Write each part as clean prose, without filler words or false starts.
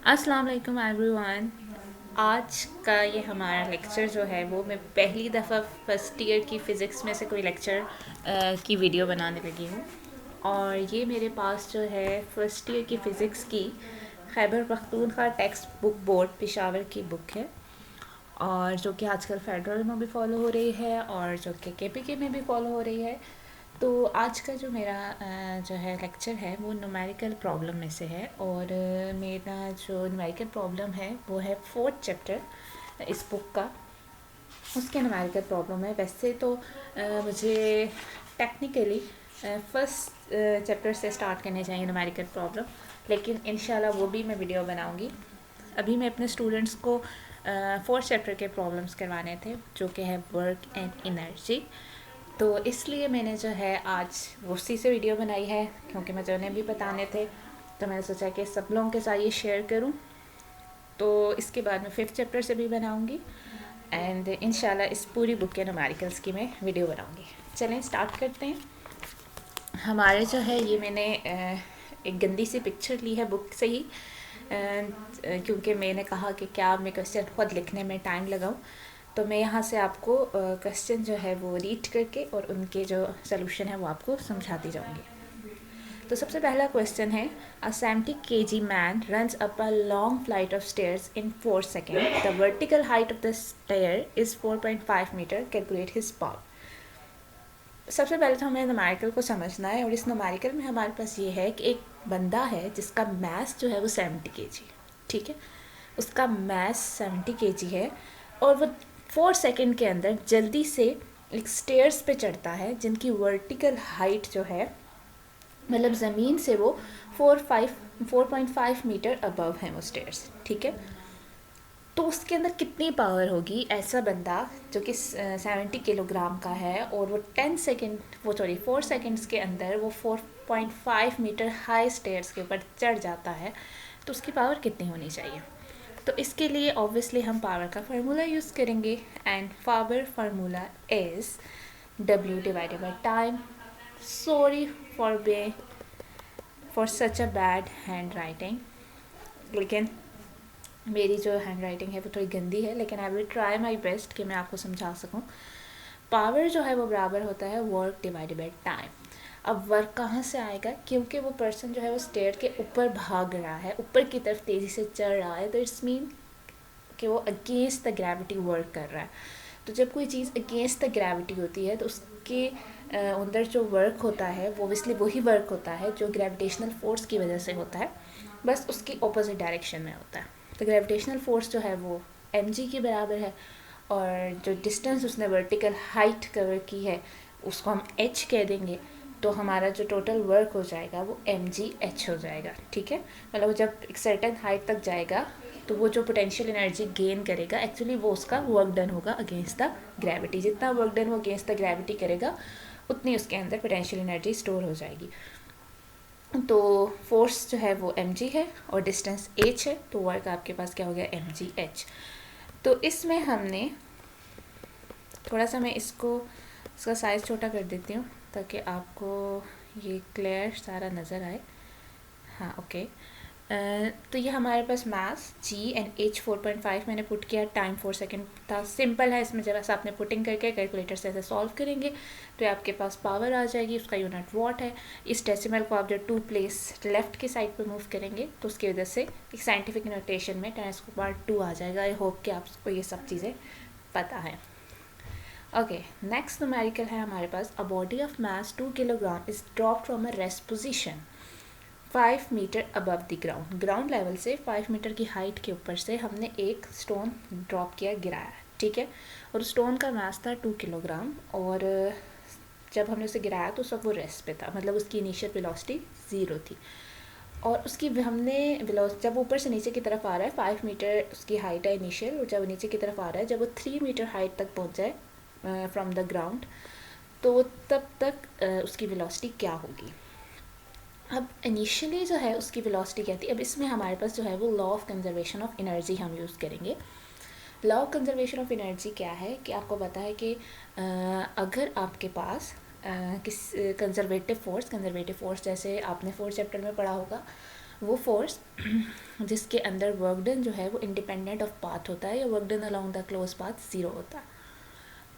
अस्सलाम वालेकुम एवरीवन। आज का ये हमारा लेक्चर जो है वो मैं पहली दफ़ा फ़र्स्ट ईयर की फ़िज़िक्स में से कोई लेक्चर की वीडियो बनाने लगी हूँ। और ये मेरे पास जो है फ़र्स्ट ईयर की फ़िज़िक्स की Khyber Pakhtunkhwa text book board Peshawar की बुक है, और जो कि आजकल फेडरल में भी फॉलो हो रही है और जो कि केपीके में भी फॉलो हो रही है। तो आज का जो मेरा जो है लेक्चर है वो न्यूमेरिकल प्रॉब्लम में से है, और मेरा जो न्यूमेरिकल प्रॉब्लम है वो है फोर्थ चैप्टर इस बुक का, उसके न्यूमेरिकल प्रॉब्लम है। वैसे तो मुझे टेक्निकली फर्स्ट चैप्टर से स्टार्ट करने चाहिए न्यूमेरिकल प्रॉब्लम, लेकिन इंशाल्लाह वो भी मैं वीडियो बनाऊंगी। अभी मैं अपने स्टूडेंट्स को फोर्थ चैप्टर के प्रॉब्लम्स करवाने थे, जो कि है वर्क एंड एनर्जी। तो इसलिए मैंने जो है आज उसी से वीडियो बनाई है, क्योंकि मुझे उन्हें भी बताने थे। तो मैंने सोचा कि सब लोगों के साथ ये शेयर करूं। तो इसके बाद मैं फिफ्थ चैप्टर से भी बनाऊंगी, एंड इंशाल्लाह इस पूरी बुक के न्यूमेरिकल्स की मैं वीडियो बनाऊंगी। चलें स्टार्ट करते हैं। हमारे जो है ये मैंने एक गंदी सी पिक्चर ली है बुक से ही, क्योंकि मैंने कहा कि क्या मैं क्वेश्चन खुद लिखने में टाइम लगाऊं। तो मैं यहाँ से आपको क्वेश्चन जो है वो रीड करके और उनके जो सोल्यूशन है वो आपको समझाती जाऊँगी। तो सबसे पहला क्वेश्चन है, a 70 kg man runs up a long flight of stairs in 4 second, the vertical height of the stair is 4.5 metre, calculate his power. सबसे पहले तो हमें न्यूमेरिकल को समझना है, और इस न्यूमेरिकल में हमारे पास ये है कि एक बंदा है जिसका मैस जो है वो 70 kg, ठीक है। उसका मैस 70 kg है, और वो 4 सेकेंड के अंदर जल्दी से एक स्टेयर्स पे चढ़ता है जिनकी वर्टिकल हाइट जो है, मतलब ज़मीन से वो 4.5 मीटर अबव है वो स्टेयर्स, ठीक है। तो उसके अंदर कितनी पावर होगी, ऐसा बंदा जो कि 70 किलोग्राम का है, और वो 4 सेकेंड्स के अंदर वो 4.5 मीटर हाई स्टेयर्स के ऊपर चढ़ जाता है, तो उसकी पावर कितनी होनी चाहिए। तो इसके लिए ऑब्वियसली हम पावर का फार्मूला यूज़ करेंगे, and power formula is W divided by time. Sorry for such a bad hand writing, लेकिन मेरी जो हैंड राइटिंग है वो थोड़ी गंदी है, लेकिन I will try my best कि मैं आपको समझा सकूँ। पावर जो है वो बराबर होता है वर्क डिवाइडेड बाई टाइम। अब वर्क कहाँ से आएगा, क्योंकि वो पर्सन जो है वो स्टेयर के ऊपर भाग रहा है, ऊपर की तरफ तेज़ी से चढ़ रहा है, तो इट्स मीन कि वो अगेंस्ट द ग्रेविटी वर्क कर रहा है। तो जब कोई चीज़ अगेंस्ट द ग्रेविटी होती है तो उसके अंदर जो वर्क होता है वो ऑब्वियसली वही वर्क होता है जो ग्रेविटेशनल फोर्स की वजह से होता है, बस उसकी ऑपोजिट डायरेक्शन में होता है। तो ग्रेविटेशनल फोर्स जो है वो mg के बराबर है, और जो डिस्टेंस उसने वर्टिकल हाइट कवर की है उसको हम h कह देंगे। तो हमारा जो टोटल वर्क हो जाएगा वो mgh हो जाएगा, ठीक है। मतलब जब एक सर्टेन हाइट तक जाएगा तो वो जो पोटेंशियल एनर्जी गेन करेगा एक्चुअली वो उसका वर्क डन होगा अगेंस्ट द ग्रेविटी। जितना वर्क डन वो अगेंस्ट द ग्रेविटी करेगा उतनी उसके अंदर पोटेंशियल एनर्जी स्टोर हो जाएगी। तो फोर्स जो है वो mg है और डिस्टेंस h है, तो वर्क आपके पास क्या हो गया mgh। तो इसमें हमने थोड़ा सा, मैं इसका साइज़ छोटा कर देती हूँ ताकि आपको ये क्लियर सारा नज़र आए। हाँ ओके। तो ये हमारे पास मास g एंड h 4.5 मैंने पुट किया, टाइम 4 सेकेंड था। सिंपल है, इसमें जरा सा आपने पुटिंग करके कैलकुलेटर से ऐसे सॉल्व करेंगे तो आपके पास पावर आ जाएगी, उसका यूनिट वॉट है। इस डेसिमल को आप जब 2 प्लेस लेफ्ट की साइड पे मूव करेंगे तो उसकी वजह से एक साइंटिफिक नोटेशन में 10⁻² आ जाएगा। आई होप कि आपको ये सब चीज़ें पता है। ओके, नेक्स्ट न्यूमेरिकल है हमारे पास, a body of mass 2 kilogram is drop from a rest position 5 metre above the ground. Ground level से 5 मीटर की हाइट के ऊपर से हमने एक स्टोन ड्रॉप किया, गिराया, ठीक है। और स्टोन का मास था 2 किलोग्राम, और जब हमने उसे गिराया तो सब वो रेस्ट पे था, मतलब उसकी इनिशियल वेलोसिटी 0 थी। और उसकी हमने जब ऊपर से नीचे की तरफ आ रहा है 5 मीटर उसकी हाइट है इनिशियल, और जब नीचे की तरफ आ रहा है जब वो 3 मीटर हाइट तक पहुंच जाए फ्रॉम द ग्राउंड, तो तब तक उसकी वेलोसिटी क्या होगी। अब इनिशियली जो है उसकी वेलोसिटी क्या थी। अब इसमें हमारे पास जो है वो law of conservation of energy हम यूज़ करेंगे। Law of conservation of energy क्या है कि आपको पता है कि अगर आपके पास किस कंजर्वेटिव फोर्स जैसे आपने फोर्थ चैप्टर में पढ़ा होगा, वो फोर्स जिसके अंदर वर्क डन जो है वो इंडिपेंडेंट ऑफ पाथ होता है, या work done along the close path zero होता है।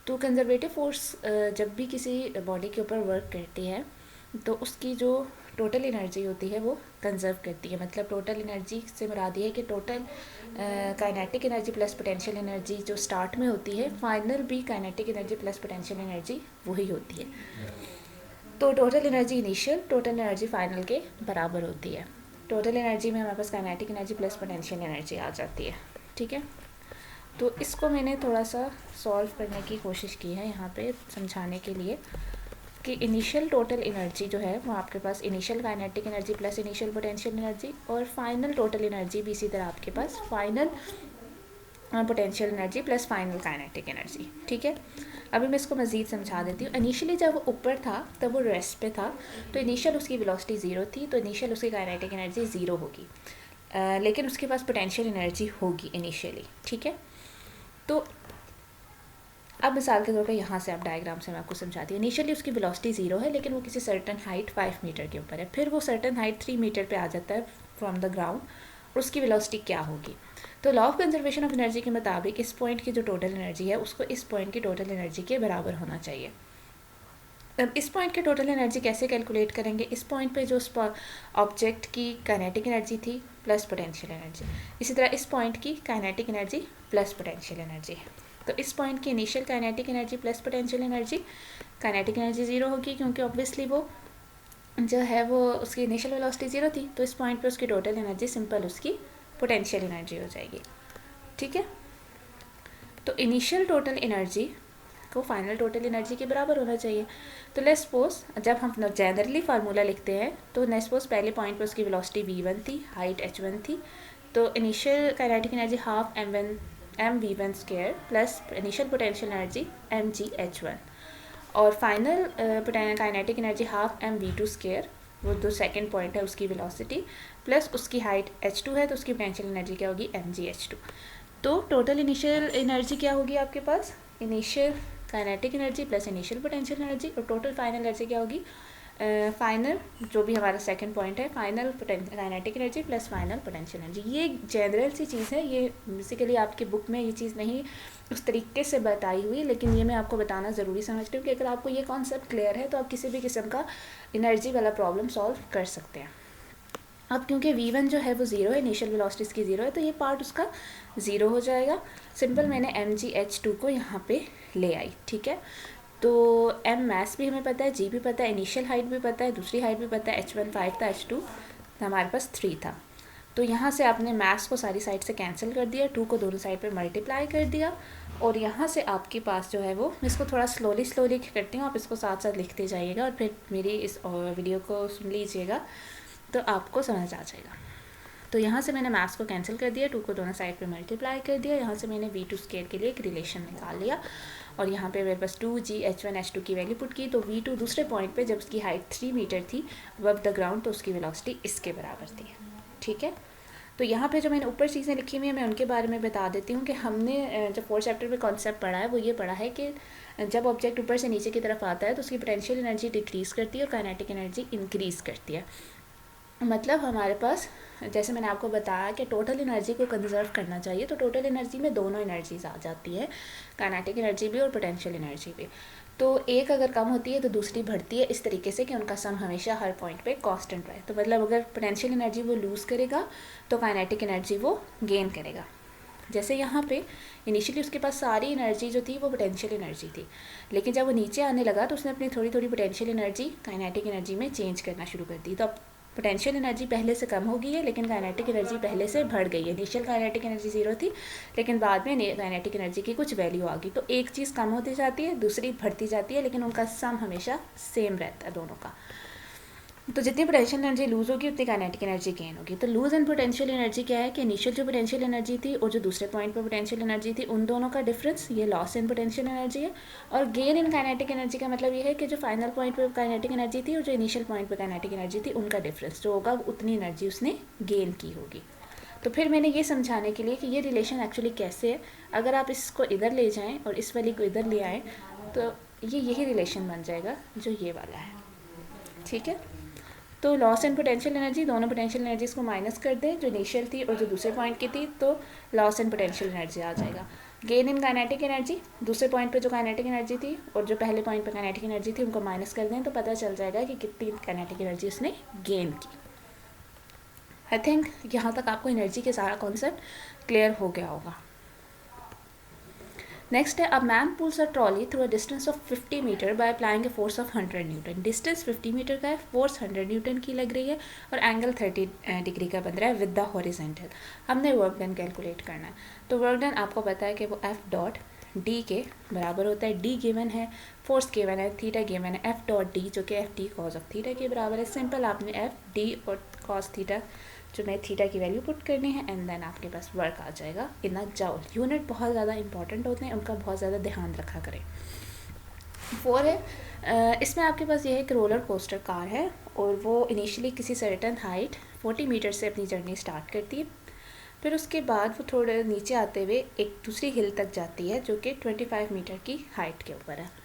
तो कंजर्वेटिव फोर्स जब भी किसी बॉडी के ऊपर वर्क करती है तो उसकी जो टोटल एनर्जी होती है वो कंजर्व करती है। मतलब टोटल एनर्जी से मुराद ये है कि total kinetic energy plus potential energy जो स्टार्ट में होती है, फाइनल भी kinetic energy plus potential energy वही होती है। तो total energy initial total energy final के बराबर होती है। टोटल एनर्जी में हमारे पास kinetic energy plus potential energy आ जाती है, ठीक है। तो इसको मैंने थोड़ा सा सॉल्व करने की कोशिश की है यहाँ पे समझाने के लिए कि इनिशियल टोटल एनर्जी जो है वो आपके पास initial kinetic energy plus initial potential energy, और फाइनल टोटल एनर्जी भी इसी तरह आपके पास final potential energy plus final kinetic energy, ठीक है। अभी मैं इसको मज़ीद समझा देती हूँ। इनिशियली जब वो ऊपर था तब वो रेस्ट पे था, तो इनिशियल उसकी वेलोसिटी ज़ीरो थी, तो इनिशियल उसकी काइनेटिक एनर्जी ज़ीरो होगी, लेकिन उसके पास पोटेंशियल एनर्जी होगी इनिशियली, ठीक है। तो अब मिसाल के तौर पर यहाँ से आप डायग्राम से मैं आपको समझाती हूँ। इनिशियली उसकी वेलोसिटी ज़ीरो है, लेकिन वो किसी सर्टन हाइट 5 मीटर के ऊपर है, फिर वो सर्टन हाइट 3 मीटर पे आ जाता है फ्रॉम द ग्राउंड, और उसकी वेलोसिटी क्या होगी। तो law of conservation of energy के मुताबिक इस पॉइंट की जो टोटल एनर्जी है उसको इस पॉइंट की टोटल एनर्जी के बराबर होना चाहिए। अब इस पॉइंट की टोटल एनर्जी कैसे कैलकुलेट करेंगे? इस पॉइंट पे जो ऑब्जेक्ट की काइनेटिक एनर्जी थी प्लस पोटेंशियल एनर्जी, इसी तरह इस पॉइंट की kinetic energy plus potential energy. तो इस पॉइंट की initial kinetic energy plus potential energy, kinetic energy zero होगी क्योंकि ऑब्वियसली वो जो है वो उसकी इनिशियल वेलोसिटी ज़ीरो थी, तो इस पॉइंट पे उसकी टोटल एनर्जी सिंपल उसकी पोटेंशियल एनर्जी हो जाएगी, ठीक है। तो इनिशियल टोटल एनर्जी को फाइनल टोटल एनर्जी के बराबर होना चाहिए। तो लेट्स सपोज जब हम जनरली फार्मूला लिखते हैं तो लेट्स सपोज पहले पॉइंट पे उसकी वेलोसिटी v1 थी, हाइट h1 थी, तो initial kinetic energy half mv1 square plus initial potential energy mgh1, और final kinetic energy half mv2 square, वो जो सेकंड पॉइंट है उसकी वेलोसिटी, प्लस उसकी हाइट h2 है तो उसकी पोटेंशियल एनर्जी क्या होगी mgh2। तो टोटल इनिशियल एनर्जी क्या होगी आपके पास? Initial kinetic energy plus initial potential energy, और टोटल फाइनल एनर्जी क्या होगी? फाइनल जो भी हमारा सेकंड पॉइंट है, final kinetic energy plus final potential energy. ये जनरल सी चीज़ है, ये बेसिकली आपकी बुक में ये चीज़ नहीं उस तरीके से बताई हुई, लेकिन ये मैं आपको बताना ज़रूरी समझती हूँ कि अगर आपको ये कॉन्सेप्ट क्लियर है तो आप किसी भी किस्म का एनर्जी वाला प्रॉब्लम सॉल्व कर सकते हैं। अब क्योंकि v1 जो है वो ज़ीरो है, इनिशियल वेलोसिटी इसकी ज़ीरो है, तो ये पार्ट उसका ज़ीरो हो जाएगा। सिंपल मैंने mgh2 को यहाँ पे ले आई, ठीक है। तो m मैथ्स भी हमें पता है, g भी पता है, इनिशियल हाइट भी पता है, दूसरी हाइट भी पता है, h1 5 था, h2 हमारे पास 3 था। तो यहाँ से आपने मैथ्स को सारी साइड से कैंसिल कर दिया, 2 को दोनों साइड पे मल्टीप्लाई कर दिया, और यहाँ से आपके पास जो है वो, मैं इसको थोड़ा स्लोली करती हूँ, आप इसको साथ साथ लिखते जाइएगा और फिर मेरी इस वीडियो को सुन लीजिएगा तो आपको समझ आ जाएगा। तो यहाँ से मैंने मैथ्स को कैंसिल कर दिया, 2 को दोनों साइड पे मल्टीप्लाई कर दिया, यहाँ से मैंने v2 स्क्वायर के लिए एक रिलेशन निकाल लिया, और यहाँ पे मेरे पास 2gh1h2 की वैल्यू पुट की, तो v2 दूसरे पॉइंट पे जब उसकी हाइट 3 मीटर थी अबव द ग्राउंड, तो उसकी वेलोसिटी इसके बराबर थी, ठीक है। तो यहाँ पे जो मैंने ऊपर चीज़ें लिखी हुई हैं मैं उनके बारे में बता देती हूँ कि हमने जो 4th चैप्टर में कॉन्सेप्ट पढ़ा है वो ये पढ़ा है कि जब ऑब्जेक्ट ऊपर से नीचे की तरफ आता है तो उसकी पोटेंशियल एनर्जी डिक्रीज़ करती है और काइनेटिक एनर्जी इंक्रीज़ करती है। मतलब हमारे पास जैसे मैंने आपको बताया कि टोटल एनर्जी को कंजर्व करना चाहिए, तो टोटल एनर्जी में दोनों एनर्जीज आ जाती है, काइनेटिक एनर्जी भी और पोटेंशियल एनर्जी भी। तो एक अगर कम होती है तो दूसरी बढ़ती है, इस तरीके से कि उनका सम हमेशा हर पॉइंट पे कांस्टेंट रहे। तो मतलब अगर पोटेंशियल एनर्जी वो लूज़ करेगा तो काइनेटिक एनर्जी वो गेन करेगा। जैसे यहाँ पे इनिशियली उसके पास सारी एनर्जी जो थी वो पोटेंशियल एनर्जी थी, लेकिन जब वो नीचे आने लगा तो उसने अपनी थोड़ी थोड़ी पोटेंशियल एनर्जी काइनेटिक एनर्जी में चेंज करना शुरू कर दी। तो अब पोटेंशियल एनर्जी पहले से कम हो गई है, लेकिन काइनेटिक एनर्जी पहले से बढ़ गई है। इनिशियल काइनेटिक एनर्जी ज़ीरो थी, लेकिन बाद में काइनेटिक एनर्जी की कुछ वैल्यू आ गई। तो एक चीज़ कम होती जाती है, दूसरी बढ़ती जाती है, लेकिन उनका सम हमेशा सेम रहता है दोनों का। तो जितनी पोटेंशियल एनर्जी लूज़ होगी उतनी काइनेटिक एनर्जी गेन होगी। तो लूज़ एंड पोटेंशियल एनर्जी क्या है कि इनिशियल जो पोटेंशियल एनर्जी थी और जो दूसरे पॉइंट पर पोटेंशियल एनर्जी थी उन दोनों का डिफरेंस, ये लॉस इन पोटेंशियल एनर्जी है। और गेन इन काइनेटिक एनर्जी का मतलब ये है कि जो फाइनल पॉइंट पर काइनेटिक एनर्जी थी और जो इनिशियल पॉइंट पर काइनेटिक एनर्जी थी उनका डिफरेंस जो होगा उतनी एनर्जी उसने गेन की होगी। तो फिर मैंने ये समझाने के लिए कि ये रिलेशन एक्चुअली कैसे है, अगर आप इसको इधर ले जाएँ और इस वाली को इधर ले आएँ तो ये यही रिलेशन बन जाएगा जो ये वाला है, ठीक है। तो लॉस एंड पोटेंशियल एनर्जी, दोनों पोटेंशियल एनर्जीज को माइनस कर दें, जो इनिशियल थी और जो दूसरे पॉइंट की थी, तो लॉस एंड पोटेंशियल एनर्जी आ जाएगा। गेन इन काइनेटिक एनर्जी, दूसरे पॉइंट पे जो काइनेटिक एनर्जी थी और जो पहले पॉइंट पे काइनेटिक एनर्जी थी उनको माइनस कर दें तो पता चल जाएगा कि कितनी काइनेटिक एनर्जी उसने गेन की। आई थिंक यहाँ तक आपको एनर्जी के सारा कॉन्सेप्ट क्लियर हो गया होगा। नेक्स्ट है, a man pulls a trolley through a distance of 50 metre by applying a force of 100 newton. Distance 50 metre का है, फोर्स 100 न्यूटन की लग रही है और एंगल 30 डिग्री का बन रहा है विद द हॉरिजेंटल। हमने वर्क डन कैलकुलेट करना है। तो वर्क डन आपको पता है कि वो एफ डॉट डी के बराबर होता है। डी गिवन है, फोर्स गिवन है, थीटा गिवन है, एफ डॉट डी जो कि F D cos of theta के बराबर है। सिंपल आपने एफ डी और कॉस थीटा जो मैं थीटा की वैल्यू पुट करनी है एंड देन आपके पास वर्क आ जाएगा इन अ जॉल। यूनिट बहुत ज़्यादा इंपॉर्टेंट होते हैं, उनका बहुत ज़्यादा ध्यान रखा करें। 4 है, इसमें आपके पास ये है कि रोलर कोस्टर कार है और वो इनिशियली किसी सर्टन हाइट 40 मीटर से अपनी जर्नी स्टार्ट करती है, फिर उसके बाद वो थोड़े नीचे आते हुए एक दूसरी हिल तक जाती है जो कि 25 मीटर की हाइट के ऊपर है।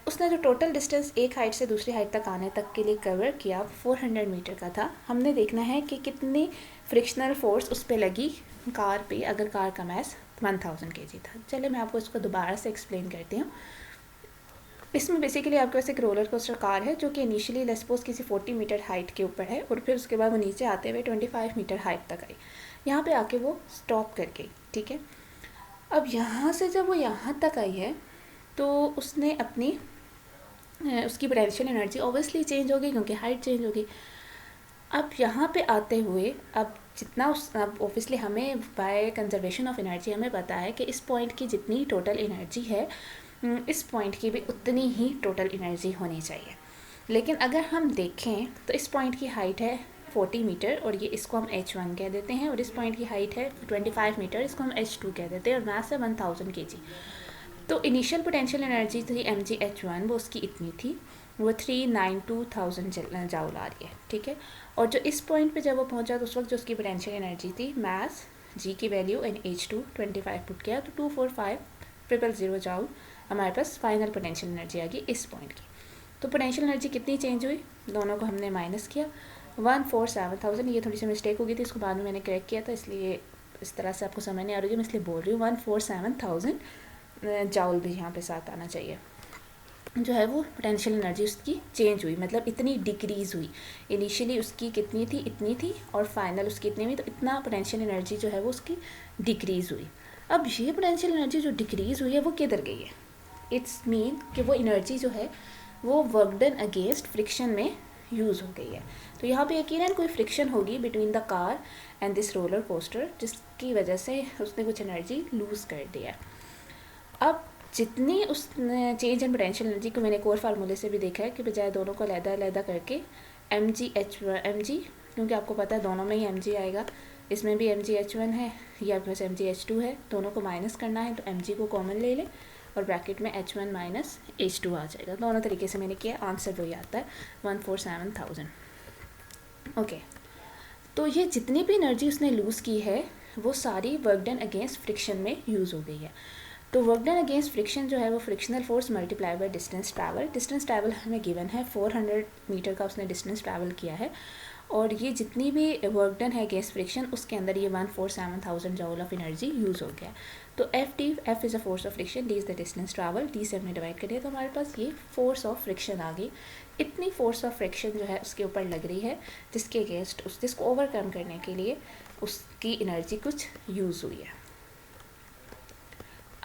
उसने जो टोटल डिस्टेंस एक हाइट से दूसरी हाइट तक आने तक के लिए कवर किया 400 मीटर का था। हमने देखना है कि कितनी फ्रिक्शनल फोर्स उस पर लगी कार पे, अगर कार का मैस 1000 kg था। चलिए मैं आपको इसको दोबारा से एक्सप्लेन करती हूँ। इसमें बेसिकली आपके पास एक रोलर कोस्टर कार है जो कि इनिशियली लेट्स सपोज किसी 40 मीटर हाइट के ऊपर है और फिर उसके बाद वो नीचे आते हुए 25 मीटर हाइट तक आई। यहाँ पे आके वो स्टॉप कर गई, ठीक है। अब यहाँ से जब वो यहाँ तक आई है तो उसने अपनी उसकी पोटेंशियल एनर्जी ऑब्वियसली चेंज होगी क्योंकि हाइट चेंज होगी। अब यहाँ पे आते हुए अब जितना अब ऑब्वियसली हमें बाय कंजर्वेशन ऑफ एनर्जी हमें पता है कि इस पॉइंट की जितनी टोटल एनर्जी है इस पॉइंट की भी उतनी ही टोटल एनर्जी होनी चाहिए। लेकिन अगर हम देखें तो इस पॉइंट की हाइट है 40 मीटर और ये इसको हम h1 कह देते हैं, और इस पॉइंट की हाइट है 25 मीटर, इसको हम h2 कह देते हैं, और मास है 1000 kg। तो इनिशियल पोटेंशियल एनर्जी थी mgh1, वो उसकी इतनी थी, वो 392,000 जाउल आ रही है, ठीक है। और जो इस पॉइंट पे जब वो पहुंचा तो उस वक्त जो उसकी पोटेंशियल एनर्जी थी मास g की वैल्यू एंड h2 25 पुट किया तो 245,000 जाउल हमारे पास फाइनल पोटेंशियल एनर्जी आ गई इस पॉइंट की। तो पोटेंशियल एनर्जी कितनी चेंज हुई, दोनों को हमने माइनस किया 147,000। ये थोड़ी सी मिस्टेक हो गई थी, इसको बाद में मैंने करेक्ट किया था, इसलिए इस तरह से आपको समझ नहीं आ रही है, मैं इसलिए बोल रही हूँ 147,000 जाउल भी यहाँ पे साथ आना चाहिए। जो है वो पोटेंशियल एनर्जी उसकी चेंज हुई, मतलब इतनी डिक्रीज़ हुई। इनिशियली उसकी कितनी थी, इतनी थी, और फाइनल उसकी इतनी हुई, तो इतना पोटेंशियल एनर्जी जो है वो उसकी डिक्रीज़ हुई। अब ये पोटेंशियल एनर्जी जो डिक्रीज़ हुई है वो किधर गई है, इट्स मीन कि वो एनर्जी जो है वो वर्क डन अगेंस्ट फ्रिक्शन में यूज़ हो गई है। तो यहाँ पे यकीनन कोई फ्रिक्शन होगी between the car and this roller coaster जिसकी वजह से उसने कुछ एनर्जी लूज़ कर दी है। अब जितनी उस चेंज इन पोटेंशियल एनर्जी को मैंने एक और फार्मूले से भी देखा है कि बजाय दोनों को अलग-अलग करके mgh1 क्योंकि आपको पता है दोनों में ही mg आएगा, इसमें भी mgh1 है, ये आपके पास mgh2 है, दोनों को माइनस करना है तो mg को कॉमन ले लें और ब्रैकेट में h1 माइनस h2 आ जाएगा। दोनों तरीके से मैंने किया, आंसर वही आता है 147,000। ओके, तो ये जितनी भी एनर्जी उसने लूज़ की है वो सारी वर्क डन अगेंस्ट फ्रिक्शन में यूज़ हो गई है। तो वर्क डन अगेंस्ट फ्रिक्शन जो है वो frictional force multiply by distance travel. Distance travel हमें गिवन है 400 मीटर का उसने डिस्टेंस ट्रैवल किया है, और ये जितनी भी वर्क डन है अगेंस्ट फ्रिक्शन उसके अंदर ये 147,000 जाउल ऑफ एनर्जी यूज़ हो गया। तो F is a force of friction, D is the distance travel, D से हमने डिवाइड कर दिया तो हमारे पास ये फोर्स ऑफ फ्रिक्शन आ गई। इतनी फोर्स ऑफ फ्रिक्शन जो है उसके ऊपर लग रही है जिसके अगेंस्ट जिसको ओवरकम करने के लिए उसकी एनर्जी कुछ यूज़ हुई है।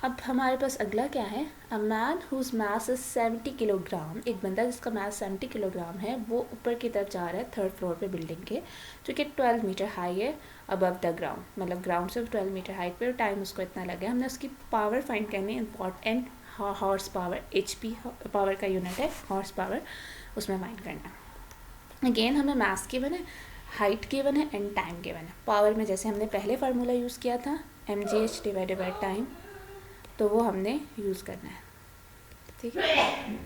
अब हमारे पास अगला क्या है, a man whose mass is 70 kilogram. एक बंदा जिसका मास 70 किलोग्राम है वो ऊपर की तरफ जा रहा है 3rd फ्लोर पे बिल्डिंग के, जो कि 12 मीटर हाई है अबव द ग्राउंड, मतलब ग्राउंड से 12 मीटर हाइट पे, और टाइम उसको इतना लगा। हमने उसकी पावर फाइंड करनी है, important horse power, HP power का यूनिट है हॉर्स पावर, उसमें फाइंड करना। अगेन हमें मास गिवन है, हाइट गिवन है एंड टाइम गिवन है। पावर में जैसे हमने पहले फार्मूला यूज़ किया था mgh डिवाइडेड बाई टाइम, तो वो हमने यूज़ करना है, ठीक है।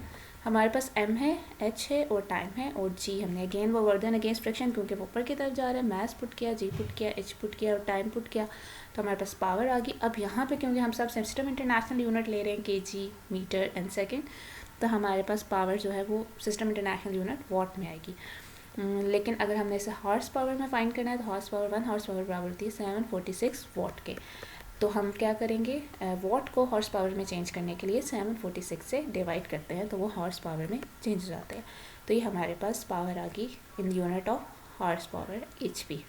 हमारे पास m है, h है और टाइम है, और g हमने अगेन वो वर्क डन अगेंस्ट फ्रिक्शन क्योंकि वो ऊपर की तरफ जा रहा है, मैस पुट किया, g पुट किया, h पुट किया और टाइम पुट किया, तो हमारे पास पावर आ गई। अब यहाँ पे क्योंकि हम सब सिस्टम इंटरनेशनल यूनिट ले रहे हैं kg, मीटर एंड सेकेंड, तो हमारे पास पावर जो है वो सिस्टम इंटरनेशनल यूनिट वॉट में आएगी। लेकिन अगर हमने इसे हॉर्स पावर में फाइंड करना है तो हॉर्स पावर 1 हॉर्स पावर बराबर होती है 746 वॉट के। तो हम क्या करेंगे, वॉट को हॉर्स पावर में चेंज करने के लिए 746 से डिवाइड करते हैं तो वो हॉर्स पावर में चेंज हो जाते हैं। तो ये हमारे पास पावर आ गई in unit of horse power HP।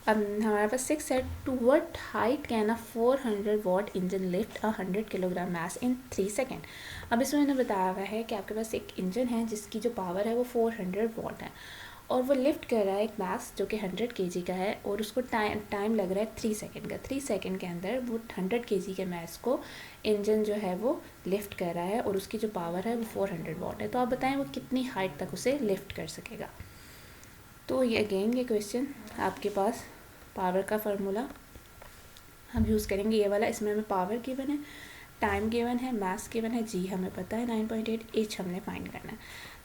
अब हमारे पास 6 है, to what height can a 400 watt engine lift 100 kilogram mass in 3 second. अब इसमें मैंने बताया हुआ है कि आपके पास एक इंजन है जिसकी जो पावर है वो 400 वॉट है और वो लिफ्ट कर रहा है एक मैस जो कि 100 kg का है और उसको टाइम लग रहा है 3 सेकेंड का। 3 सेकेंड के अंदर वो 100 kg के मैस को इंजन जो है वो लिफ्ट कर रहा है और उसकी जो पावर है वो 400 वॉट है। तो आप बताएं वो कितनी हाइट तक उसे लिफ्ट कर सकेगा। तो ये अगेन ये क्वेश्चन आपके पास पावर का फार्मूला हम यूज़ करेंगे ये वाला। इसमें हमें पावर गिवन है, टाइम गिवन है, मास गिवन है, जी हमें पता है 9.8, एच हमने फाइंड करना है।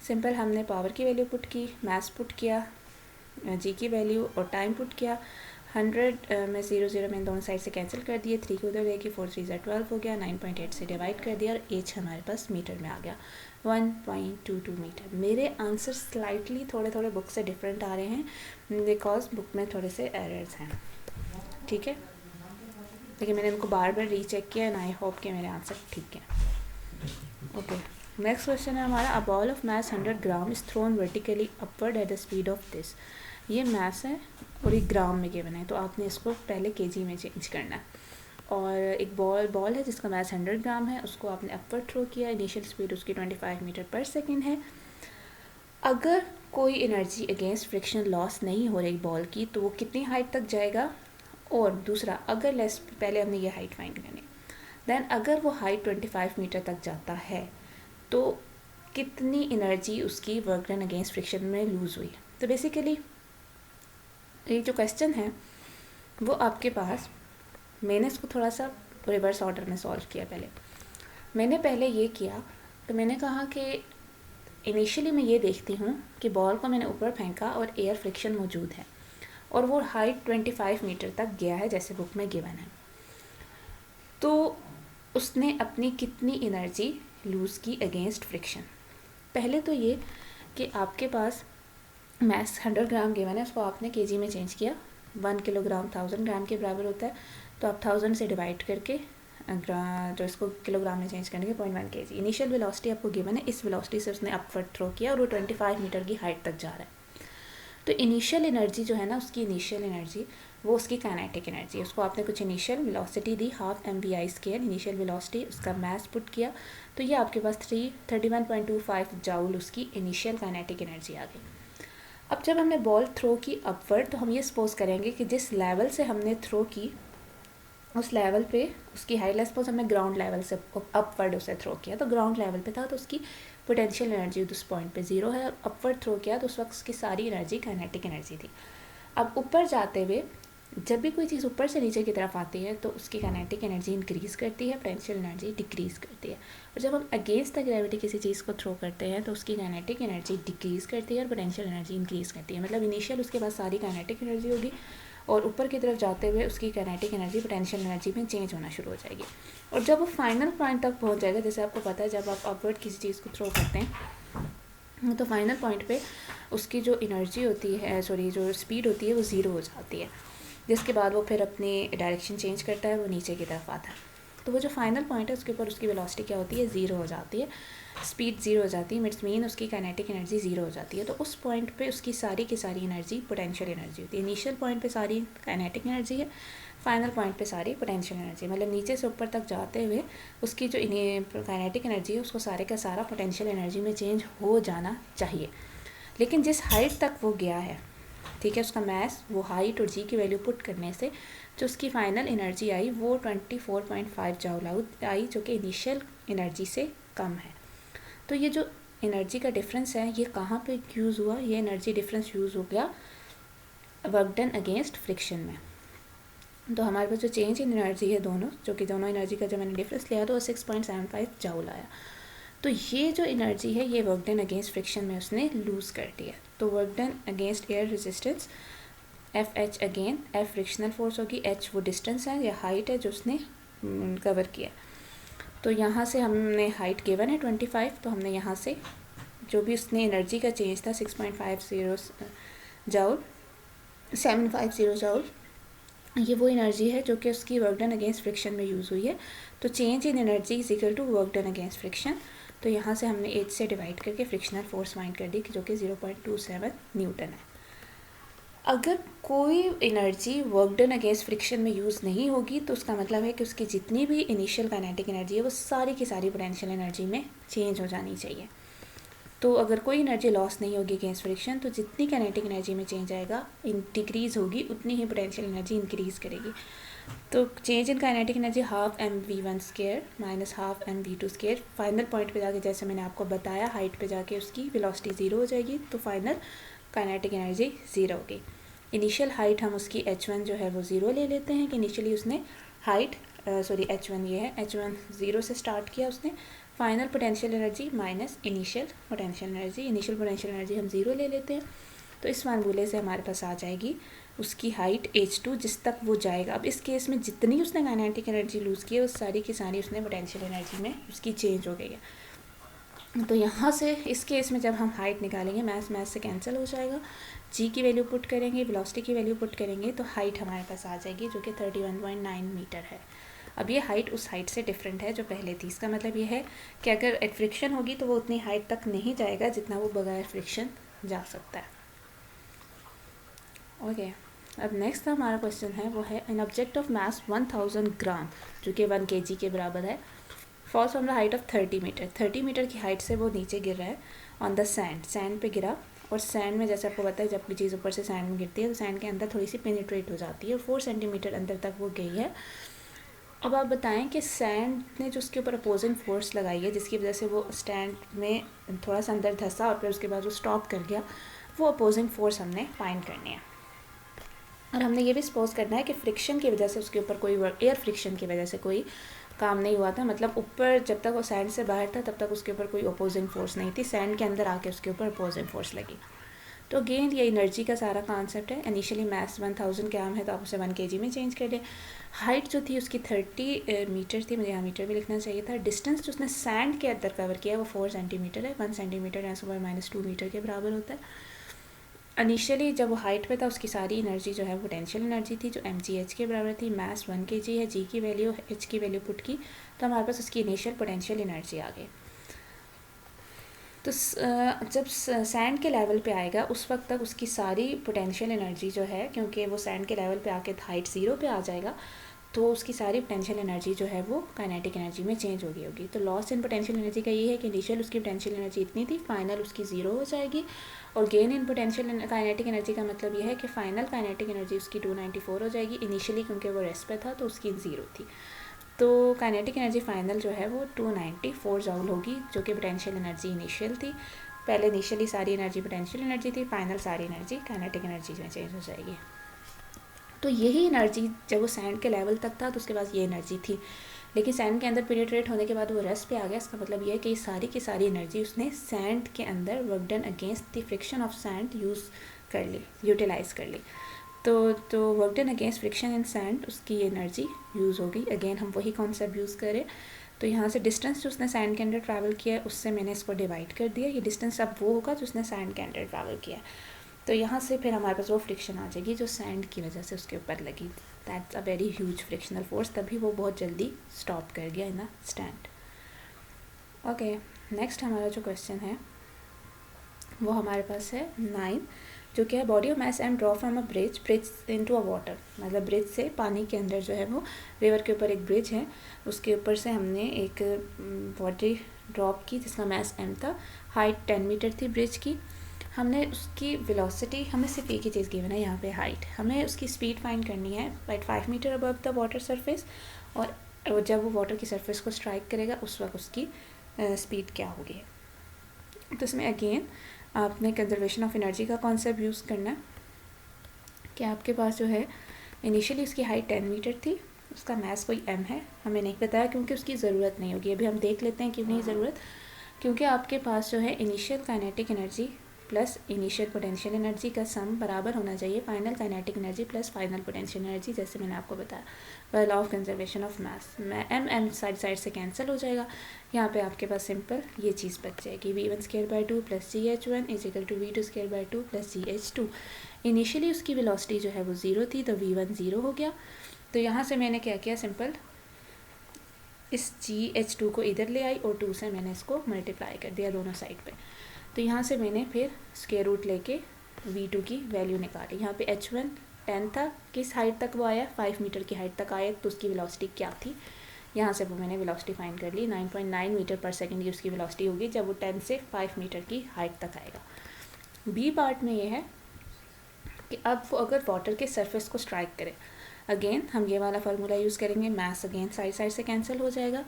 सिंपल हमने पावर की वैल्यू पुट की, मास पुट किया, जी की वैल्यू और टाइम पुट किया। 100 में 0 में दोनों साइड से कैंसिल कर दिए, 3 को उधर लेके 4 3 12 हो गया, 9.8 से डिवाइड कर दिया और एच हमारे पास मीटर में आ गया 1.22 मीटर। मेरे आंसर स्लाइटली थोड़े थोड़े बुक से डिफरेंट आ रहे हैं बिकॉज बुक में थोड़े से एरर्स हैं, ठीक है, लेकिन मैंने उनको बार बार रीचेक किया एंड आई होप कि मेरे आंसर ठीक है। ओके, नेक्स्ट क्वेश्चन है हमारा, a ball of mass 100 gram is thrown vertically upward at the speed of this. ये मैस है और एक ग्राम में गिवन है तो आपने इसको पहले केजी में चेंज करना है। और एक बॉल है जिसका मैस 100 ग्राम है, उसको आपने अपवर्ड थ्रो किया, इनिशियल स्पीड उसकी 25 मीटर पर सेकेंड है। अगर कोई एनर्जी अगेंस्ट फ्रिक्शन लॉस नहीं हो रही बॉल की तो वो कितनी हाइट तक जाएगा। और दूसरा, अगर लेस, पहले हमने ये हाइट फाइंड करनी, देन अगर वो हाइट 25 मीटर तक जाता है तो कितनी एनर्जी उसकी वर्क डन अगेंस्ट फ्रिक्शन में लूज़ हुई। तो बेसिकली ये जो क्वेश्चन है वो आपके पास, मैंने इसको थोड़ा सा रिवर्स ऑर्डर में सॉल्व किया। मैंने पहले ये किया तो मैंने कहा कि इनिशियली मैं ये देखती हूँ कि बॉल को मैंने ऊपर फेंका और एयर फ्रिक्शन मौजूद है और वो हाइट 25 मीटर तक गया है जैसे बुक में गिवन है, तो उसने अपनी कितनी एनर्जी लूज़ की अगेंस्ट फ्रिक्शन। पहले तो ये कि आपके पास मैस 100 ग्राम गिवन है, उसको आपने केजी में चेंज किया, 1 किलोग्राम 1000 ग्राम के बराबर होता है, तो आप 1000 से डिवाइड करके जो इसको किलोग्राम में चेंज करने के 0.1 kg। इनिशियल वेलोसिटी आपको गिवन है, इस वेलोसिटी से उसने अपवर्ड थ्रो किया और वो 25 मीटर की हाइट तक जा रहा है। तो इनिशियल एनर्जी जो है ना, उसकी इनिशियल एनर्जी वो उसकी काइनेटिक एनर्जी है। उसको आपने कुछ इनिशियल वेलोसिटी दी, 1/2 mv/s इनिशियल वेलोसिटी, उसका मास पुट किया तो ये आपके पास 31.25 जाउल उसकी इनिशियल काइनेटिक एनर्जी आ गई। अब जब हमने बॉल थ्रो की अपवर्ड तो हम ये सपोज करेंगे कि जिस लेवल से हमने थ्रो की उस लेवल पे उसकी हाइट, लेट्स सपोज हमने ग्राउंड लेवल से अपवर्ड उसे थ्रो किया तो ग्राउंड लेवल पे था तो उसकी पोटेंशियल एनर्जी उस पॉइंट पे 0 है। अपवर्ड थ्रो किया तो उस वक्त उसकी सारी एनर्जी काइनेटिक एनर्जी थी। अब ऊपर जाते हुए जब भी कोई चीज़ ऊपर से नीचे की तरफ आती है तो उसकी काइनेटिक एनर्जी इंक्रीज़ करती है, पोटेंशियल एनर्जी डिक्रीज़ करती है। और जब हम अगेंस्ट द ग्रेविटी किसी चीज़ को थ्रो करते हैं तो उसकी काइनेटिक एनर्जी डिक्रीज़ करती है और पोटेंशियल एनर्जी इंक्रीज़ करती है। मतलब इनिशियल उसके पास सारी काइनेटिक एनर्जी होगी और ऊपर की तरफ जाते हुए उसकी काइनेटिक एनर्जी पोटेंशियल एनर्जी में चेंज होना शुरू हो जाएगी। और जब वो फाइनल पॉइंट तक पहुंच जाएगा, जैसे आपको पता है जब आप अपवर्ड किसी चीज़ को थ्रो करते हैं तो फाइनल पॉइंट पे उसकी जो एनर्जी होती है, जो स्पीड होती है वो 0 हो जाती है, जिसके बाद वो फिर अपनी डायरेक्शन चेंज करता है, वो नीचे की तरफ आता है। तो वो जो फाइनल पॉइंट है उसके ऊपर उसकी वेलोसिटी क्या होती है, 0 हो जाती है, स्पीड 0 हो जाती है, मिट्स मीन उसकी काइनेटिक एनर्जी 0 हो जाती है। तो उस पॉइंट पे उसकी सारी की सारी एनर्जी पोटेंशियल एनर्जी होती है। इनिशियल पॉइंट पे सारी काइनेटिक एनर्जी है, फाइनल पॉइंट पे सारी पोटेंशियल एनर्जी, मतलब नीचे से ऊपर तक जाते हुए उसकी जो काइनेटिक एनर्जी है उसको सारे का सारा पोटेंशियल एनर्जी में चेंज हो जाना चाहिए। लेकिन जिस हाइट तक वो गया है, ठीक है, उसका मैस, वो हाइट और जी की वैल्यू पुट करने से जो उसकी फाइनल एनर्जी आई वो 24.5 जाउल आई, जो कि इनिशियल एनर्जी से कम है। तो ये जो एनर्जी का डिफरेंस है ये कहाँ पे यूज़ हुआ, ये एनर्जी डिफरेंस यूज़ हो गया वर्क डन अगेंस्ट फ्रिक्शन में। तो हमारे पास जो चेंज इन एनर्जी है दोनों, जो कि दोनों एनर्जी का जब मैंने डिफरेंस लिया तो 6.75 जाउल आया। तो ये जो एनर्जी है ये वर्क डन अगेंस्ट फ्रिक्शन में उसने लूज़ कर दिया। तो work done against air resistance FH again, F frictional force होगी, H वो डिस्टेंस है या हाइट है जो उसने कवर किया। तो यहाँ से हमने हाइट गिवन है 25, तो हमने यहाँ से जो भी उसने एनर्जी का चेंज था 6.50 जूल 750 जूल, ये वो एनर्जी है जो कि उसकी वर्क डन अगेंस्ट फ्रिक्शन में यूज़ हुई है। तो change in energy is equal to work done against friction. तो यहाँ से हमने 8 से डिवाइड करके फ्रिक्शनल फोर्स फाइंड कर दी जो कि 0.27 न्यूटन है। अगर कोई energy work done against friction में यूज़ नहीं होगी तो उसका मतलब है कि उसकी जितनी भी इनिशियल काइनेटिक एनर्जी है वो सारी की सारी पोटेंशियल एनर्जी में चेंज हो जानी चाहिए। तो अगर कोई एनर्जी लॉस नहीं होगी अगेंस्ट फ्रिक्शन तो जितनी काइनेटिक एनर्जी में चेंज आएगा डिक्रीज़ होगी, उतनी ही पोटेंशियल एनर्जी इंक्रीज़ करेगी। तो change in kinetic energy ½ mv1² minus ½ mv2²। Final point पे जाके जैसे मैंने आपको बताया हाइट पे जाके उसकी वेलोसिटी 0 हो जाएगी, तो फाइनल काइनेटिक एनर्जी 0 होगी। इनिशियल हाइट हम उसकी h1 जो है वो 0 ले लेते हैं कि इनिशियली उसने हाइट h1 ये है, h1 0 से स्टार्ट किया उसने। Final potential energy minus initial potential energy, initial potential energy हम 0 ले लेते हैं। तो इस फार्मूले से हमारे पास आ जाएगी उसकी हाइट h2 जिस तक वो जाएगा। अब इस केस में जितनी उसने काइनेटिक एनर्जी लूज़ की है उस सारी की सारी उसने पोटेंशियल एनर्जी में उसकी चेंज हो गई है। तो यहाँ से इस केस में जब हम हाइट निकालेंगे मैथ से कैंसिल हो जाएगा, जी की वैल्यू पुट करेंगे, वेलोसिटी की वैल्यू पुट करेंगे तो हाइट हमारे पास आ जाएगी जो कि 31.9 मीटर है। अब ये हाइट उस हाइट से डिफरेंट है जो पहले थी। इसका मतलब ये है कि अगर फ्रिक्शन होगी तो वो उतनी हाइट तक नहीं जाएगा जितना वो बगैर फ्रिक्शन जा सकता है। ओके, अब नेक्स्ट हमारा क्वेश्चन है वो है an object of mass 1000 gram जो कि 1 kg के बराबर है falls from the height of 30 metre. 30 metre की हाइट से वो नीचे गिर रहा है ऑन द सैंड पे गिरा। और सैंड में जैसे आपको पता है जब कोई चीज़ ऊपर से सैंड में गिरती है तो सैंड के अंदर थोड़ी सी पेनिट्रेट हो जाती है और 4 सेंटीमीटर अंदर तक वो गई है। अब आप बताएं कि सैंड ने जो उसके ऊपर अपोजिंग फोर्स लगाई है जिसकी वजह से वो स्टैंड में थोड़ा सा अंदर धंसा और फिर उसके बाद वो स्टॉप कर गया, वो अपोजिंग फोर्स हमने फाइंड करनी है। और हमने ये भी सपोज करना है कि फ्रिक्शन की वजह से उसके ऊपर कोई एयर फ्रिक्शन की वजह से कोई काम नहीं हुआ था, मतलब ऊपर जब तक वो सैंड से बाहर था तब तक उसके ऊपर कोई अपोजिंग फोर्स नहीं थी, सैंड के अंदर आके उसके ऊपर अपोजिंग फोर्स लगी। तो अगेन ये एनर्जी का सारा कॉन्सेप्ट है। इनिशियली मास 1000 ग्राम है तो आप उसे 1 kg में चेंज कर लें। हाइट जो थी उसकी 30 मीटर थी, मुझे यहाँ मीटर भी लिखना चाहिए था। डिस्टेंस जो उसने सैंड के अंदर कवर किया है वो 4 सेंटीमीटर है। 1 सेंटीमीटर -2 मीटर के बराबर होता है। इनिशियली जब वो हाइट पे था उसकी सारी एनर्जी जो है पोटेंशियल एनर्जी थी जो mgh के बराबर थी। मास 1 kg है, जी की वैल्यू h की वैल्यू पुट की तो हमारे पास उसकी इनिशियल पोटेंशियल एनर्जी आ गई। तो जब सैंड के लेवल पे आएगा उस वक्त तक उसकी सारी पोटेंशियल एनर्जी जो है, क्योंकि वो सैंड के लेवल पे आके हाइट 0 पे आ जाएगा तो उसकी सारी पोटेंशियल एनर्जी जो है वो काइनेटिक एनर्जी में चेंज हो गई होगी। तो लॉस इन पोटेंशियल एनर्जी का ये है कि इनिशियल उसकी पोटेंशियल एनर्जी इतनी थी, फाइनल उसकी 0 हो जाएगी। और gain in potential kinetic energy का मतलब ये है कि फाइनल काइनेटिक एनर्जी उसकी 294 हो जाएगी। इनिशियली क्योंकि वो रेस्ट पे था तो उसकी 0 थी, तो काइनेटिक एनर्जी फाइनल जो है वो 294 जूल होगी जो कि पोटेंशियल एनर्जी इनिशियल थी। पहले इनिशियली सारी एनर्जी पोटेंशियल एनर्जी थी, फाइनल सारी एनर्जी काइनेटिक एनर्जी में चेंज हो जाएगी। तो यही एनर्जी जब वो सैंड के लेवल तक था तो उसके पास ये एनर्जी थी, लेकिन सैंड के अंदर पेनिट्रेट होने के बाद वो रेस्ट पे आ गया। इसका मतलब ये है कि सारी की सारी एनर्जी उसने सैंड के अंदर work done against the friction of sand use कर ली, यूटिलाइज़ कर ली। तो वर्क डन अगेंस्ट फ्रिक्शन इन सैंड उसकी एनर्जी यूज़ हो गई। अगेन हम वही कॉन्सेप्ट यूज़ करें तो यहाँ से डिस्टेंस जो उसने सैंड के अंदर ट्रैवल किया है उससे मैंने इसको डिवाइड कर दिया। ये डिस्टेंस अब वो होगा जो उसने सैंड के अंदर ट्रैवल किया है। तो यहाँ से फिर हमारे पास वो फ्रिक्शन आ जाएगी जो सैंड की वजह से उसके ऊपर लगी। That's a very huge frictional force, तभी वो बहुत जल्दी स्टॉप कर गया इन अ स्टैंड। ओके, नेक्स्ट हमारा जो क्वेश्चन है वो हमारे पास है 9, जो कि है body of mass M drop from a bridge into a water. मतलब ब्रिज से पानी के अंदर जो है वो रिवर के ऊपर एक ब्रिज है, उसके ऊपर से हमने एक बॉडी ड्रॉप की जिसका मास एम था, हाइट 10 मीटर थी ब्रिज की। हमने उसकी वेलोसिटी, हमें सिर्फ एक ही चीज़ गिवन है यहाँ पे हाइट, हमें उसकी स्पीड फाइंड करनी है at 5 metre above the water surface. और जब वो वाटर की सरफेस को स्ट्राइक करेगा उस वक्त उसकी स्पीड क्या होगी। तो इसमें अगेन आपने कंजर्वेशन ऑफ एनर्जी का कॉन्सेप्ट यूज़ करना है कि आपके पास जो है इनिशियली उसकी हाइट 10 मीटर थी, उसका मास कोई m है, हमें नहीं बताया क्योंकि उसकी ज़रूरत नहीं होगी। अभी हम देख लेते हैं क्यों नहीं ज़रूरत, क्योंकि आपके पास जो है initial kinetic energy plus initial potential energy का सम बराबर होना चाहिए final kinetic energy plus final potential energy, जैसे मैंने आपको बताया by law of conservation of mass. M side से कैंसिल हो जाएगा, यहाँ पे आपके पास सिंपल ये चीज़ बच जाएगी v1² / 2 plus GH1 is equal to v2² / 2 plus GH2। Initially उसकी वेलोसिटी जो है वो 0 थी, तो v1 0 हो गया। तो यहाँ से मैंने क्या किया, सिंपल इस GH2 को इधर ले आई और 2 से मैंने इसको मल्टीप्लाई कर दिया दोनों साइड पे। तो यहाँ से मैंने फिर स्क्वायर रूट लेके v2 की वैल्यू निकाली। यहाँ पे h1 10 था, किस हाइट तक वो आया, 5 मीटर की हाइट तक आया, तो उसकी वेलोसिटी क्या थी, यहाँ से वो मैंने वेलोसिटी फाइंड कर ली। 9.9 मीटर पर सेकंड की उसकी वेलोसिटी होगी जब वो 10 से 5 मीटर की हाइट तक आएगा। बी पार्ट में ये है कि अब वो अगर वाटर के सरफेस को स्ट्राइक करे, अगेन हम ये वाला फार्मूला यूज़ करेंगे, मास अगेन साइड से कैंसिल हो जाएगा।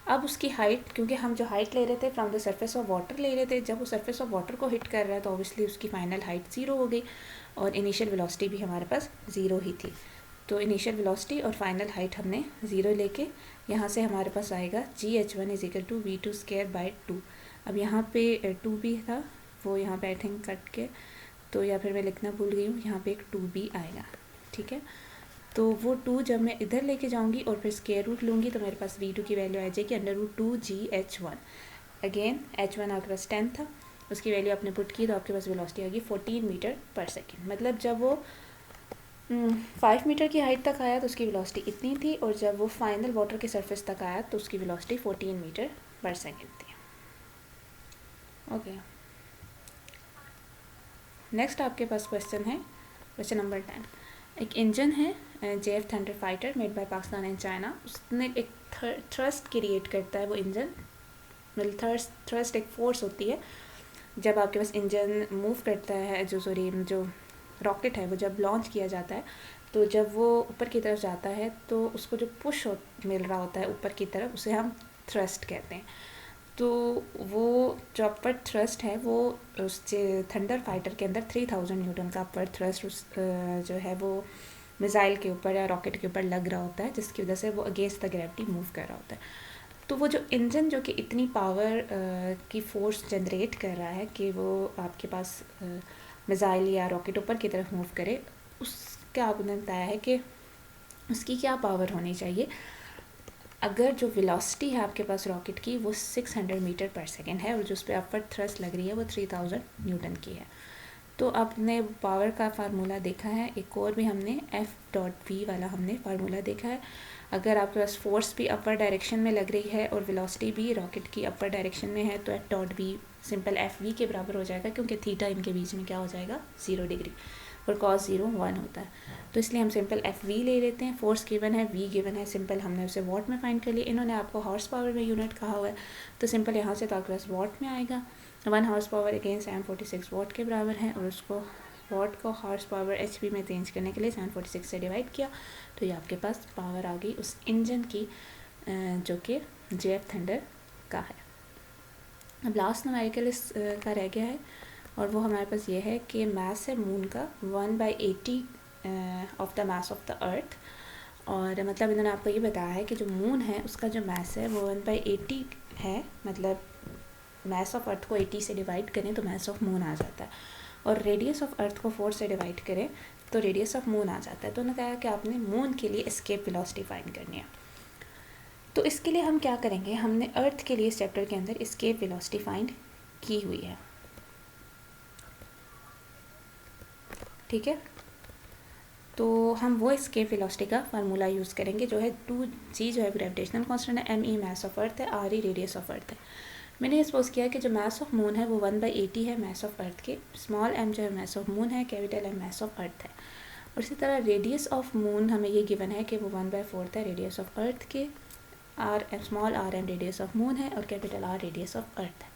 अब उसकी हाइट, क्योंकि हम जो हाइट ले रहे थे from the surface of water ले रहे थे, जब वो सरफेस ऑफ वाटर को हिट कर रहा है तो ऑब्वियसली उसकी फाइनल हाइट 0 हो गई और इनिशियल वेलोसिटी भी हमारे पास 0 ही थी। तो इनिशियल वेलोसिटी और फाइनल हाइट हमने 0 लेके यहाँ से हमारे पास आएगा GH1 is equal to v2² / 2। अब यहाँ पे 2 भी था, वो यहाँ पे आई थिंक कट के, तो या फिर मैं लिखना भूल गई हूँ, यहाँ पे एक 2 भी आएगा, ठीक है। तो वो 2 जब मैं इधर लेके जाऊँगी और फिर स्क्वायर रूट लूँगी तो मेरे पास v2 की वैल्यू आ जाएगी √2 GH1। अगेन h1 आपके पास 10 था, उसकी वैल्यू आपने पुट की तो आपके पास वेलोसिटी आ गई 14 मीटर पर सेकेंड। मतलब जब वो 5 मीटर की हाइट तक आया तो उसकी वेलोसिटी इतनी थी, और जब वो फाइनल वाटर के सरफेस तक आया तो उसकी वेलोसिटी 14 मीटर पर सेकेंड थी। ओके, नेक्स्ट आपके पास क्वेश्चन है, क्वेश्चन नंबर 10। एक इंजन है JF thunder fighter made by Pakistan and China, उसने एक थ्रस्ट क्रिएट करता है वो इंजन, मतलब थ्रस्ट एक फोर्स होती है जब आपके पास इंजन मूव करता है, जो रॉकेट है वो जब लॉन्च किया जाता है, तो जब वो ऊपर की तरफ जाता है तो उसको जो पुश मिल रहा होता है ऊपर की तरफ, उसे हम थ्रस्ट कहते हैं। तो वो जो अपर थ्रस्ट है वो उस थंडर फाइटर के अंदर 3000 न्यूटन का अपर थ्रस्ट जो है वो मिसाइल के ऊपर या रॉकेट के ऊपर लग रहा होता है, जिसकी वजह से वो अगेंस्ट द ग्रेविटी मूव कर रहा होता है। तो वो जो इंजन जो कि इतनी पावर की फोर्स जनरेट कर रहा है कि वो आपके पास मिसाइल या रॉकेट ऊपर की तरफ मूव करे, उसका आपने बताया है कि उसकी क्या पावर होनी चाहिए। अगर जो वेलोसिटी है आपके पास रॉकेट की वो 600 मीटर पर सेकेंड है और जो उस पर अपर थ्रस्ट लग रही है वो 3000 न्यूटन की है, तो आपने पावर का फार्मूला देखा है। एक और भी हमने F.V वाला हमने फार्मूला देखा है। अगर आपके पास फोर्स भी अपर डायरेक्शन में लग रही है और वेलोसिटी भी रॉकेट की अपर डायरेक्शन में है तो F.V सिंपल FV के बराबर हो जाएगा, क्योंकि थीटा इनके बीच में क्या हो जाएगा, 0 डिग्री, और cos 0 1 होता है। तो इसलिए हम सिंपल FV ले लेते हैं। फोर्स गिवन है, V गिवन है, सिंपल हमने उसे वॉट में फाइंड कर लिया। इन्होंने आपको हॉर्स पावर में यूनिट कहा हुआ है, तो सिंपल यहाँ से तो आपके पास वॉट में आएगा। 1 हॉर्स पावर अगेन 746 वॉट के बराबर है, और उसको वॉट को हॉर्स पावर HP में चेंज करने के लिए 746 से डिवाइड किया, तो ये आपके पास पावर आ गई उस इंजन की जो कि JF थंडर का है। अब लास्ट न्यूमेरिकल का रह गया है, और वो हमारे पास ये है कि मास है मून का 1/80 of the mass of the earth. और मतलब इन्होंने आपको ये बताया है कि जो मून है उसका जो मास है वो 1/80 है, मतलब मास ऑफ अर्थ को 80 से डिवाइड करें तो मास ऑफ मून आ जाता है, और रेडियस ऑफ अर्थ को 4 से डिवाइड करें तो रेडियस ऑफ मून आ जाता है। तो उन्होंने कहा कि आपने मून के लिए एस्केप वेलोसिटी फाइंड करनी है। तो इसके लिए हम क्या करेंगे, हमने अर्थ के लिए इस चैप्टर के अंदर एस्केप वेलोसिटी फाइंड की हुई है, ठीक है। तो हम वो एस्केप वेलोसिटी का फार्मूला यूज़ करेंगे जो है 2g जो है ग्रेविटेशनल कांस्टेंट है, m e mass of earth है, r e radius of earth है। मैंने ये सपोज किया कि जो मास ऑफ मून है वो 1/80 है मास ऑफ अर्थ के, स्मॉल m जो है मास ऑफ मून है, capital M mass of earth है। और इसी तरह रेडियस ऑफ मून हमें ये गिवन है कि वो 1/4 है रेडियस ऑफ अर्थ के, small r m radius of moon है, और capital R radius of earth है।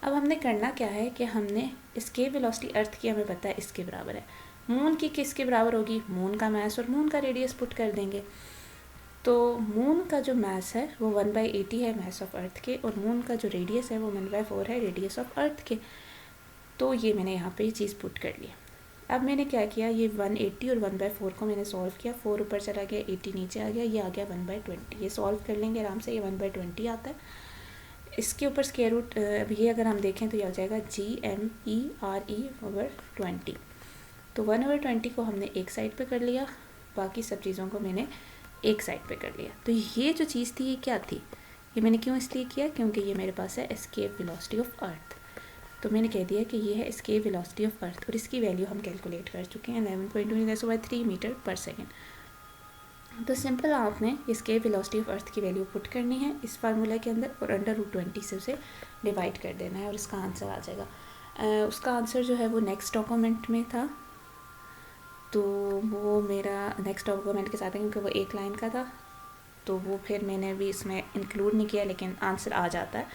अब हमने करना क्या है कि हमने एस्केप वेलोसिटी अर्थ की हमें पता है इसके बराबर है, मून की किसके बराबर होगी, मून का मास और मून का रेडियस पुट कर देंगे। तो मून का जो मास है वो 1/80 है मास ऑफ अर्थ के, और मून का जो रेडियस है वो 1/4 है रेडियस ऑफ अर्थ के। तो ये मैंने यहाँ पे ये चीज़ पुट कर ली। अब मैंने क्या किया, ये 180 और 1/4 को मैंने सॉल्व किया, 4 ऊपर चला गया, 80 नीचे आ गया, ये आ गया 1/20। ये सॉल्व कर लेंगे आराम से, ये 1/20 आता है। इसके ऊपर स्क्वायर रूट अब ये अगर हम देखें तो ये हो जाएगा GMERE/20। तो 1/20 को हमने एक साइड पे कर लिया, बाकी सब चीज़ों को मैंने एक साइड पे कर लिया। तो ये जो चीज़ थी ये क्या थी, ये मैंने क्यों इसलिए किया, क्योंकि ये मेरे पास है एस्केप वेलोसिटी ऑफ अर्थ। तो मैंने कह दिया कि ये है एस्केप वेलोसिटी ऑफ अर्थ और इसकी वैल्यू हम कैलकुलेट कर चुके हैं 11.2 मीटर पर सेकेंड। तो सिंपल आपने एस्केप वेलोसिटी ऑफ अर्थ की वैल्यू पुट करनी है इस फार्मूला के अंदर और √20 से उसे डिवाइड कर देना है और इसका आंसर आ जाएगा। उसका आंसर जो है वो नेक्स्ट डॉक्यूमेंट में था, तो वो मेरा नेक्स्ट डॉक्यूमेंट के साथ है क्योंकि वो एक लाइन का था, तो वो फिर मैंने भी इसमें इंक्लूड नहीं किया, लेकिन आंसर आ जाता है।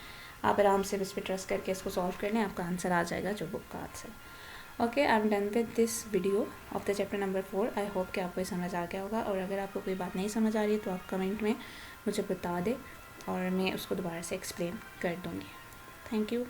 आप आराम से इस पर ट्रस्ट करके इसको सॉल्व कर लें, आपका आंसर आ जाएगा जो बुक का answer. Okay, I am done with this video of the chapter number 4। I hope कि आपको ये समझ आ गया होगा, और अगर आपको कोई बात नहीं समझ आ रही है तो आप कमेंट में मुझे बता दें और मैं उसको दोबारा से एक्सप्लेन कर दूँगी। Thank you.